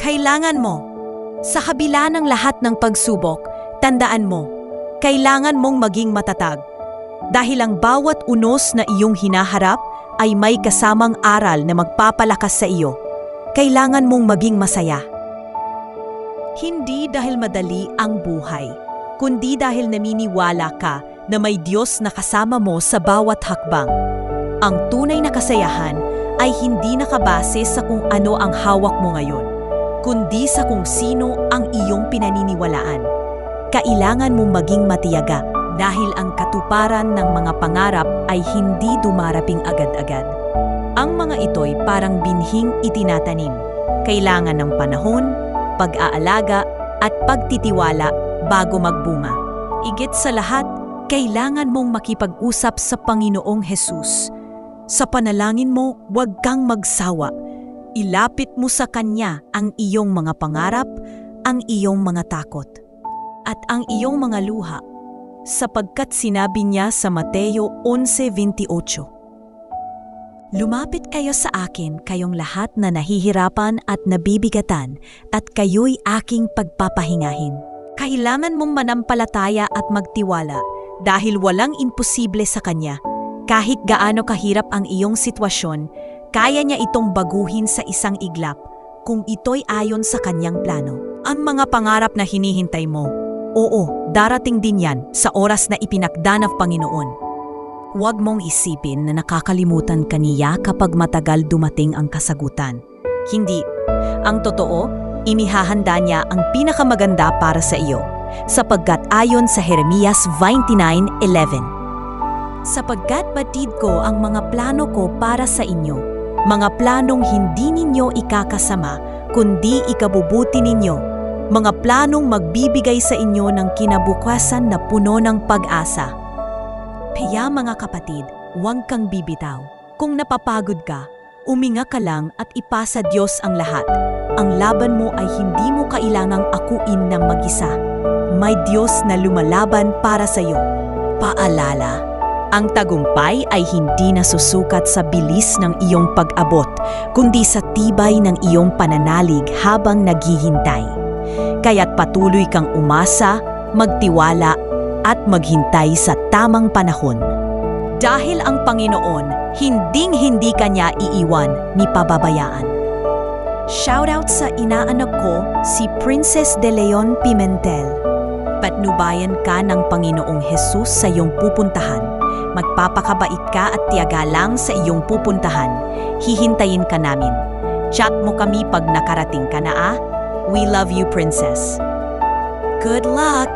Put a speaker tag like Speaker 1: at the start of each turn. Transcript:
Speaker 1: Kailangan mo. Sa kabila ng lahat ng pagsubok, tandaan mo, kailangan mong maging matatag. Dahil ang bawat unos na iyong hinaharap ay may kasamang aral na magpapalakas sa iyo. Kailangan mong maging masaya. Hindi dahil madali ang buhay, kundi dahil naminiwala ka na may Diyos na kasama mo sa bawat hakbang. Ang tunay na kasayahan ay hindi nakabase sa kung ano ang hawak mo ngayon, kundi sa kung sino ang iyong pinaniniwalaan. Kailangan mong maging matiyaga dahil ang katuparan ng mga pangarap ay hindi dumarating agad-agad. Ang mga ito'y parang binhing itinatanim. Kailangan ng panahon, pag-aalaga at pagtitiwala bago magbunga. Igit sa lahat, kailangan mong makipag-usap sa Panginoong Hesus. Sa panalangin mo, huwag kang magsawa. Ilapit mo sa Kanya ang iyong mga pangarap, ang iyong mga takot, at ang iyong mga luha, sapagkat sinabi niya sa Mateo 11:28, "Lumapit kayo sa akin, kayong lahat na nahihirapan at nabibigatan, at kayo'y aking pagpapahingahin." Kailangan mong manampalataya at magtiwala dahil walang imposible sa Kanya. Kahit gaano kahirap ang iyong sitwasyon, kaya niya itong baguhin sa isang iglap kung ito'y ayon sa Kanyang plano. Ang mga pangarap na hinihintay mo, oo, darating din yan sa oras na ipinakda ng Panginoon. Huwag mong isipin na nakakalimutan ka niya kapag matagal dumating ang kasagutan. Hindi. Ang totoo, inihahanda niya ang pinakamaganda para sa iyo, sapagkat ayon sa Jeremias 29:11, "Sapagkat batid ko ang mga plano ko para sa inyo, mga planong hindi ninyo ikakasama, kundi ikabubuti ninyo, mga planong magbibigay sa inyo ng kinabukasan na puno ng pag-asa." Kaya mga kapatid, huwag kang bibitaw. Kung napapagod ka, uminga ka lang at ipasa Diyos ang lahat. Ang laban mo ay hindi mo kailangang akuin ng mag-isa. May Diyos na lumalaban para sa iyo. Paalala, ang tagumpay ay hindi nasusukat sa bilis ng iyong pag-abot, kundi sa tibay ng iyong pananalig habang naghihintay. Kaya't patuloy kang umasa, magtiwala, at maghintay sa tamang panahon. Dahil ang Panginoon, hinding-hindi Kanya iiwan ni pababayaan. Shoutout sa inaanak ko, si Princess De Leon Pimentel. Patnubayan ka ng Panginoong Hesus sa iyong pupuntahan. Magpapakabait ka at tiyaga lang sa iyong pupuntahan. Hihintayin ka namin. Chat mo kami pag nakarating ka na. We love you, Princess. Good luck!